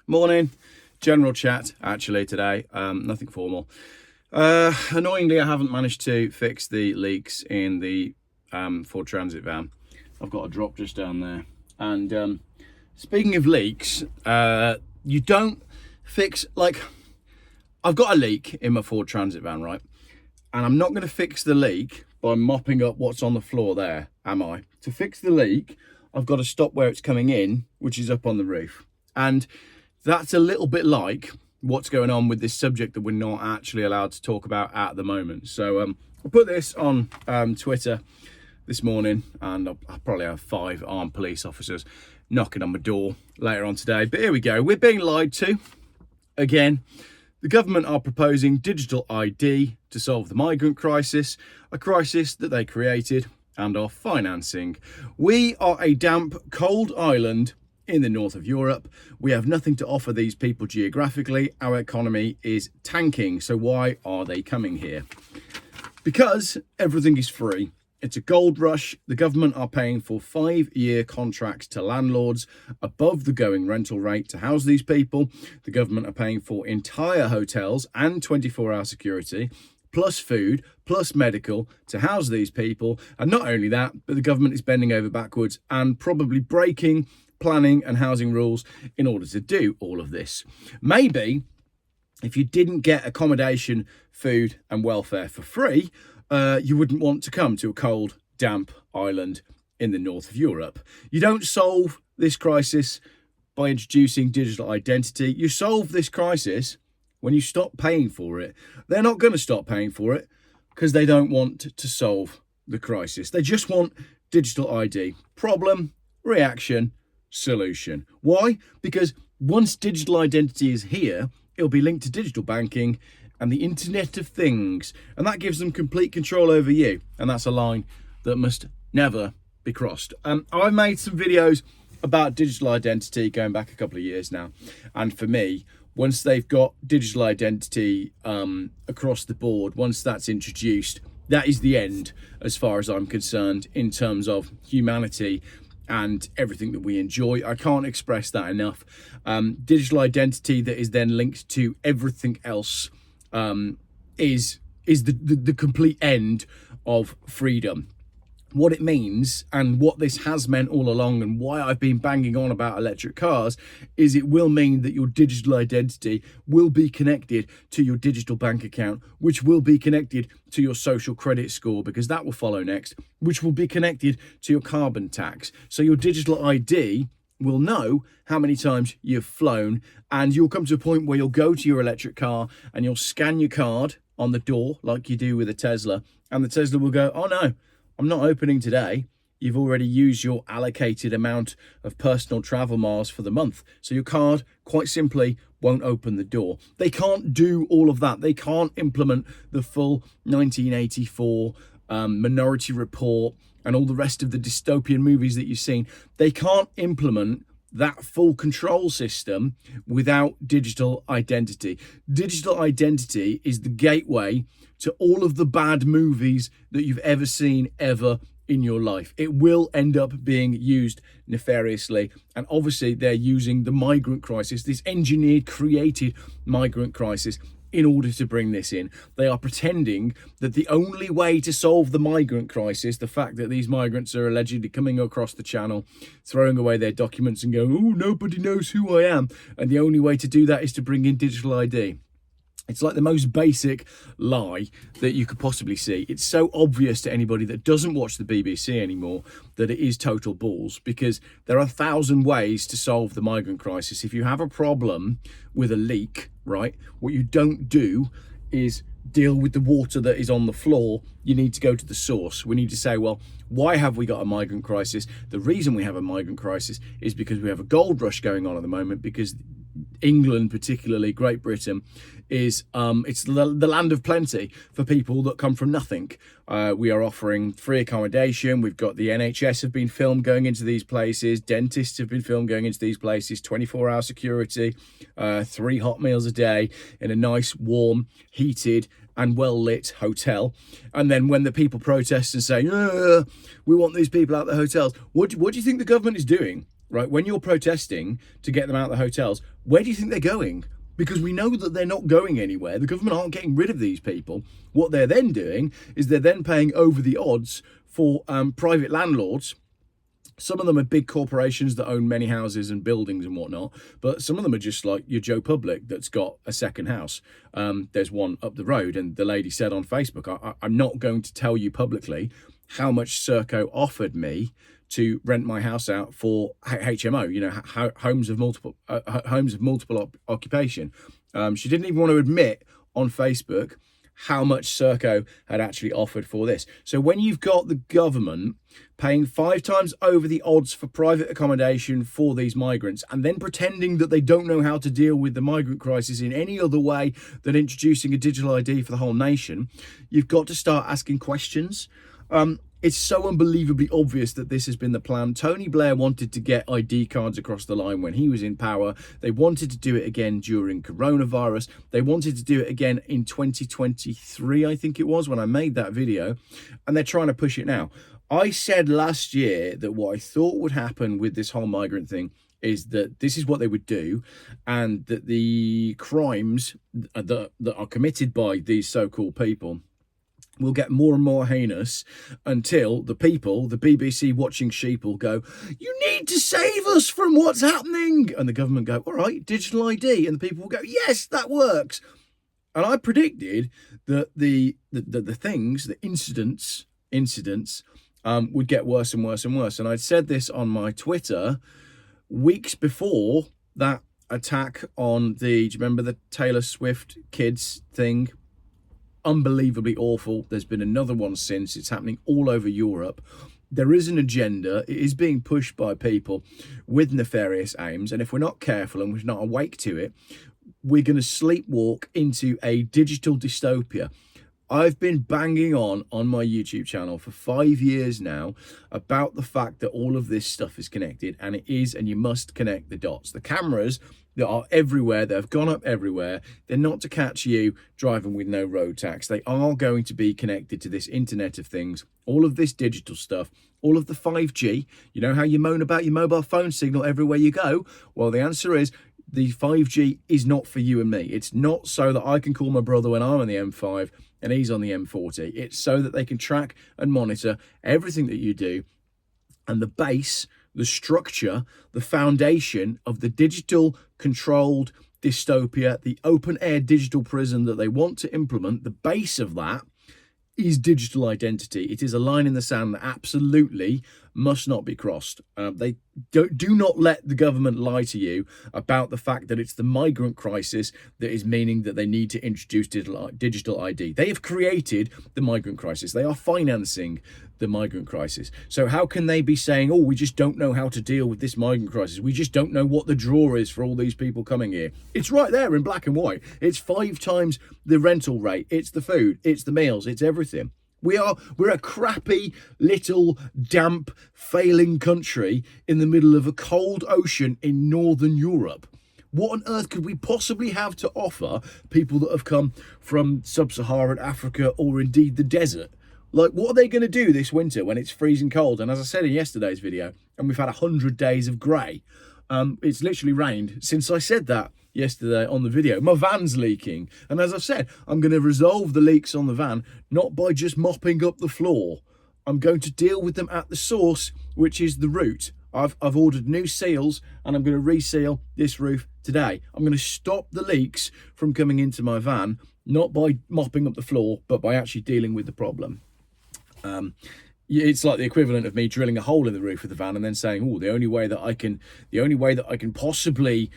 Morning. General chat, actually, today. Nothing formal. Annoyingly, I haven't managed to fix the leaks in the Ford Transit van. I've got a drop just down there. And speaking of leaks, you don't fix, like, I've got a leak in my Ford Transit van, right? And I'm not going to fix the leak by mopping up what's on the floor there, am I? To fix the leak, I've got to stop where it's coming in, which is up on the roof. And that's a little bit like what's going on with this subject that we're not actually allowed to talk about at the moment. So I put this on Twitter this morning, and I'll probably have 5 armed police officers knocking on my door later on today. But here we go. We're being lied to again. The government are proposing digital ID to solve the migrant crisis, a crisis that they created and are financing. We are a damp, cold island in the north of Europe. We have nothing to offer these people geographically. Our economy is tanking. So why are they coming here? Because everything is free. It's a gold rush. The government are paying for 5-year contracts to landlords above the going rental rate to house these people. The government are paying for entire hotels and 24-hour security, plus food, plus medical to house these people. And not only that, but the government is bending over backwards and probably breaking planning and housing rules in order to do all of this. Maybe if you didn't get accommodation, food and welfare for free, you wouldn't want to come to a cold, damp island in the north of Europe. You don't solve this crisis by introducing digital identity. You solve this crisis when you stop paying for it. They're not going to stop paying for it because they don't want to solve the crisis. They just want digital ID. Problem, reaction, solution. Why? Because once digital identity is here, it'll be linked to digital banking and the Internet of Things, and that gives them complete control over you, and that's a line that must never be crossed. I've made some videos about digital identity going back a couple of years now, and for me, once they've got digital identity across the board, once that's introduced, that is the end as far as I'm concerned in terms of humanity and everything that we enjoy. I can't express that enough. Digital identity that is then linked to everything else is the complete end of freedom. What it means and what this has meant all along, and why I've been banging on about electric cars, is it will mean that your digital identity will be connected to your digital bank account, which will be connected to your social credit score, because that will follow next, which will be connected to your carbon tax. So your digital ID will know how many times you've flown, and you'll come to a point where you'll go to your electric car and you'll scan your card on the door like you do with a Tesla, and the Tesla will go, oh no, I'm not opening today. You've already used your allocated amount of personal travel miles for the month. So your card quite simply won't open the door. They can't do all of that. They can't implement the full 1984 Minority Report and all the rest of the dystopian movies that you've seen. They can't implement that full control system without digital identity. Digital identity is the gateway to all of the bad movies that you've ever seen ever in your life. It will end up being used nefariously, and obviously they're using the migrant crisis, this engineered, created migrant crisis, in order to bring this in. They are pretending that the only way to solve the migrant crisis, the fact that these migrants are allegedly coming across the channel, throwing away their documents and going, oh, nobody knows who I am, and the only way to do that is to bring in digital ID. It's like the most basic lie that you could possibly see. It's so obvious to anybody that doesn't watch the BBC anymore that it is total balls, because there are 1,000 ways to solve the migrant crisis. If you have a problem with a leak, right, what you don't do is deal with the water that is on the floor. You need to go to the source. We need to say, well, why have we got a migrant crisis? The reason we have a migrant crisis is because we have a gold rush going on at the moment, because England, particularly Great Britain, is it's the land of plenty for people that come from nothing. We are offering free accommodation. We've got the NHS have been filmed going into these places. Dentists have been filmed going into these places. 24-hour security, 3 hot meals a day in a nice, warm, heated and well-lit hotel. And then when the people protest and say, we want these people out of the hotels, what do you think the government is doing? right? When you're protesting to get them out of the hotels, where do you think they're going? Because we know that they're not going anywhere. The government aren't getting rid of these people. What they're then doing is they're then paying over the odds for private landlords. Some of them are big corporations that own many houses and buildings and whatnot, but some of them are just like your Joe Public that's got a second house. There's one up the road, and the lady said on Facebook, I'm not going to tell you publicly how much Serco offered me to rent my house out for HMO, you know, homes of multiple occupation. She didn't even want to admit on Facebook how much Serco had actually offered for this. So when you've got the government paying 5 times over the odds for private accommodation for these migrants, and then pretending that they don't know how to deal with the migrant crisis in any other way than introducing a digital ID for the whole nation, you've got to start asking questions. It's so unbelievably obvious that this has been the plan. Tony Blair wanted to get ID cards across the line when he was in power. They wanted to do it again during coronavirus. They wanted to do it again in 2023, I think it was, when I made that video. And they're trying to push it now. I said last year that what I thought would happen with this whole migrant thing is that this is what they would do, and that the crimes that are committed by these so-called people will get more and more heinous until the people, the BBC watching sheep, will go, you need to save us from what's happening. And the government go, all right, digital ID. And the people will go, yes, that works. And I predicted that the incidents would get worse and worse and worse. And I'd said this on my Twitter weeks before that attack on do you remember the Taylor Swift kids thing? Unbelievably awful. There's been another one since. It's happening all over Europe. There is an agenda. It is being pushed by people with nefarious aims. And if we're not careful and we're not awake to it, we're going to sleepwalk into a digital dystopia. I've been banging on my YouTube channel for 5 years now about the fact that all of this stuff is connected, and it is, and you must connect the dots. The cameras that are everywhere, that have gone up everywhere, they're not to catch you driving with no road tax. They are going to be connected to this Internet of Things, all of this digital stuff, all of the 5G. You know how you moan about your mobile phone signal everywhere you go? Well, the answer is the 5G is not for you and me. It's not so that I can call my brother when I'm on the M5 and he's on the M40. It's so that they can track and monitor everything that you do. And the base, the structure, the foundation of the digital controlled dystopia, the open air digital prison that they want to implement, the base of that is digital identity. It is a line in the sand that absolutely must not be crossed. They do not let the government lie to you about the fact that it's the migrant crisis that is meaning that they need to introduce digital ID. They have created the migrant crisis. They are financing the migrant crisis. So how can they be saying, oh, we just don't know how to deal with this migrant crisis? We just don't know what the draw is for all these people coming here. It's right there in black and white. It's 5 times the rental rate. It's the food. It's the meals. It's everything. We're a crappy, little, damp, failing country in the middle of a cold ocean in Northern Europe. What on earth could we possibly have to offer people that have come from sub-Saharan Africa or indeed the desert? Like, what are they going to do this winter when it's freezing cold? And as I said in yesterday's video, and we've had 100 days of grey, it's literally rained since I said that yesterday on the video. My van's leaking. And as I've said, I'm going to resolve the leaks on the van, not by just mopping up the floor. I'm going to deal with them at the source, which is the root. I've ordered new seals, and I'm going to reseal this roof today. I'm going to stop the leaks from coming into my van, not by mopping up the floor, but by actually dealing with the problem. It's like the equivalent of me drilling a hole in the roof of the van and then saying, oh, the only way that I can possibly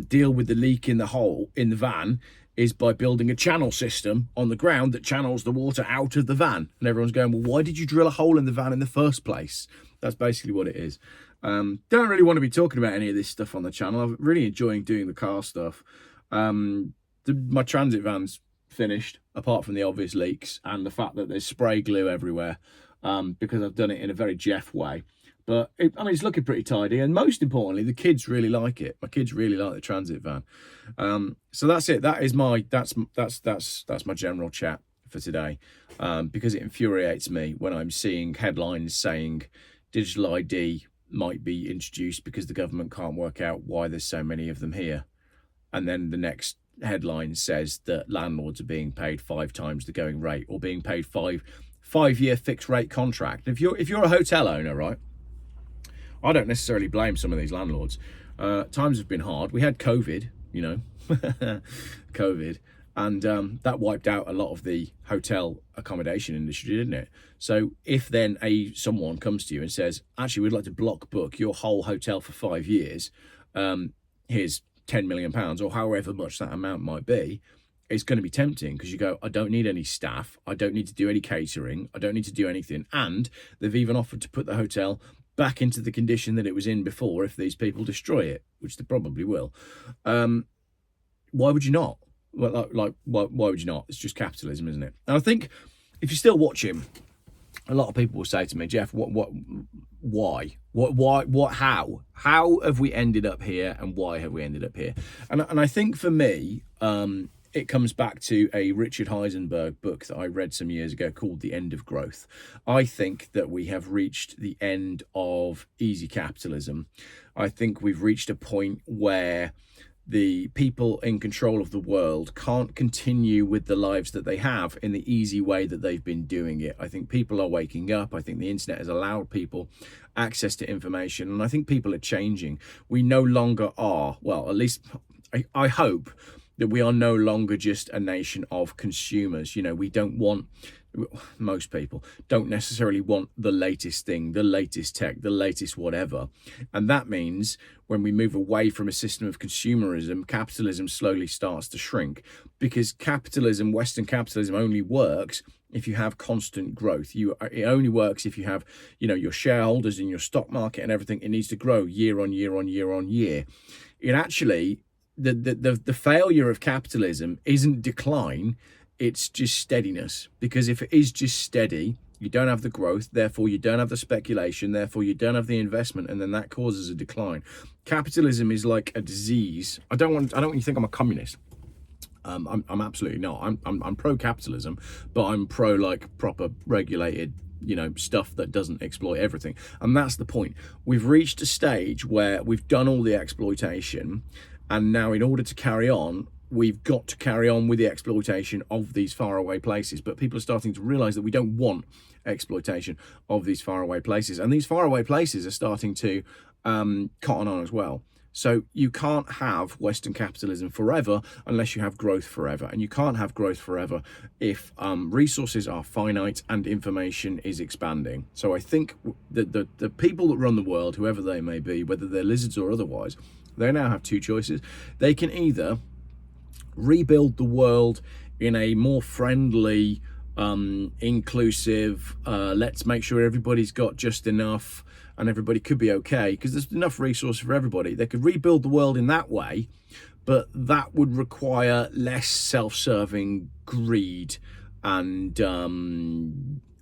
deal with the leak in the hole in the van is by building a channel system on the ground that channels the water out of the van. And everyone's going, well, why did you drill a hole in the van in the first place? That's basically what it is. Don't really want to be talking about any of this stuff on the channel. I'm really enjoying doing the car stuff. My transit van's finished, apart from the obvious leaks and the fact that there's spray glue everywhere, because I've done it in a very Geoff way. But it's looking pretty tidy, and most importantly, the kids really like it. My kids really like the transit van. So that's it. That's my general chat for today, because it infuriates me when I'm seeing headlines saying digital ID might be introduced because the government can't work out why there's so many of them here. And then the next headline says that landlords are being paid 5 times the going rate, or being paid five-year fixed rate contract. If you're a hotel owner, right, I don't necessarily blame some of these landlords. Times have been hard. We had COVID, you know, COVID, and that wiped out a lot of the hotel accommodation industry, didn't it? So if then someone comes to you and says, actually, we'd like to block book your whole hotel for 5 years, here's £10 million, or however much that amount might be, it's going to be tempting, because you go, I don't need any staff, I don't need to do any catering, I don't need to do anything. And they've even offered to put the hotel back into the condition that it was in before if these people destroy it, which they probably will. Why would you not? Well, why would you not? It's just capitalism, isn't it? And I think if you're still watching, a lot of people will say to me, Geoff, why, how have we ended up here, and why have we ended up here? And I think for me, it comes back to a Richard Heisenberg book that I read some years ago called The End of Growth. I think that we have reached the end of easy capitalism. I think we've reached a point where the people in control of the world can't continue with the lives that they have in the easy way that they've been doing it. I think people are waking up. I think the internet has allowed people access to information, and I think people are changing. We no longer are, well, at least I hope that we are no longer just a nation of consumers. You know, we don't want, most people don't necessarily want the latest thing, the latest tech, the latest whatever. And that means when we move away from a system of consumerism, capitalism slowly starts to shrink, because capitalism, Western capitalism, only works if you have constant growth. It only works if you have, you know, your shareholders in your stock market and everything. It needs to grow year on year on year on year. It actually, the failure of capitalism isn't decline, it's just steadiness. Because if it is just steady, you don't have the growth, therefore you don't have the speculation, therefore you don't have the investment, and then that causes a decline. Capitalism is like a disease. I don't want you to think I'm a communist. I'm absolutely not. I'm pro-capitalism, but I'm pro like proper regulated, you know, stuff that doesn't exploit everything. And that's the point. We've reached a stage where we've done all the exploitation, and now in order to carry on, we've got to carry on with the exploitation of these faraway places. But people are starting to realize that we don't want exploitation of these faraway places, and these faraway places are starting to cotton on as well. So you can't have Western capitalism forever unless you have growth forever. And you can't have growth forever if resources are finite and information is expanding. So I think the people that run the world, whoever they may be, whether they're lizards or otherwise, they now have two choices. They can either rebuild the world in a more friendly, inclusive, let's make sure everybody's got just enough and everybody could be okay, because there's enough resource for everybody. They could rebuild the world in that way, but that would require less self-serving greed and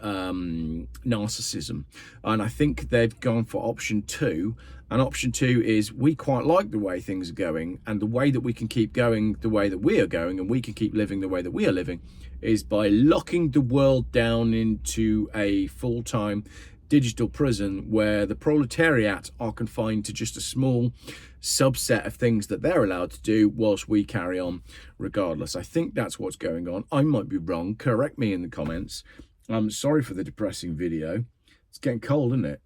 narcissism. And I think they've gone for option 2. And option 2 is, we quite like the way things are going, and the way that we can keep going the way that we are going, and we can keep living the way that we are living, is by locking the world down into a full-time digital prison where the proletariat are confined to just a small subset of things that they're allowed to do whilst we carry on regardless. I think that's what's going on. I might be wrong. Correct me in the comments. I'm sorry for the depressing video. It's getting cold, isn't it?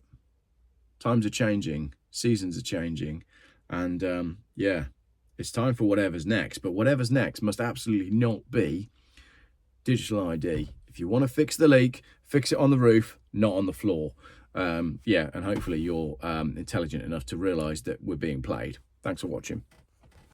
Times are changing. Seasons are changing. And yeah, it's time for whatever's next. But whatever's next must absolutely not be digital ID. If you want to fix the leak, fix it on the roof, not on the floor. Yeah, and hopefully you're intelligent enough to realise that we're being played. Thanks for watching.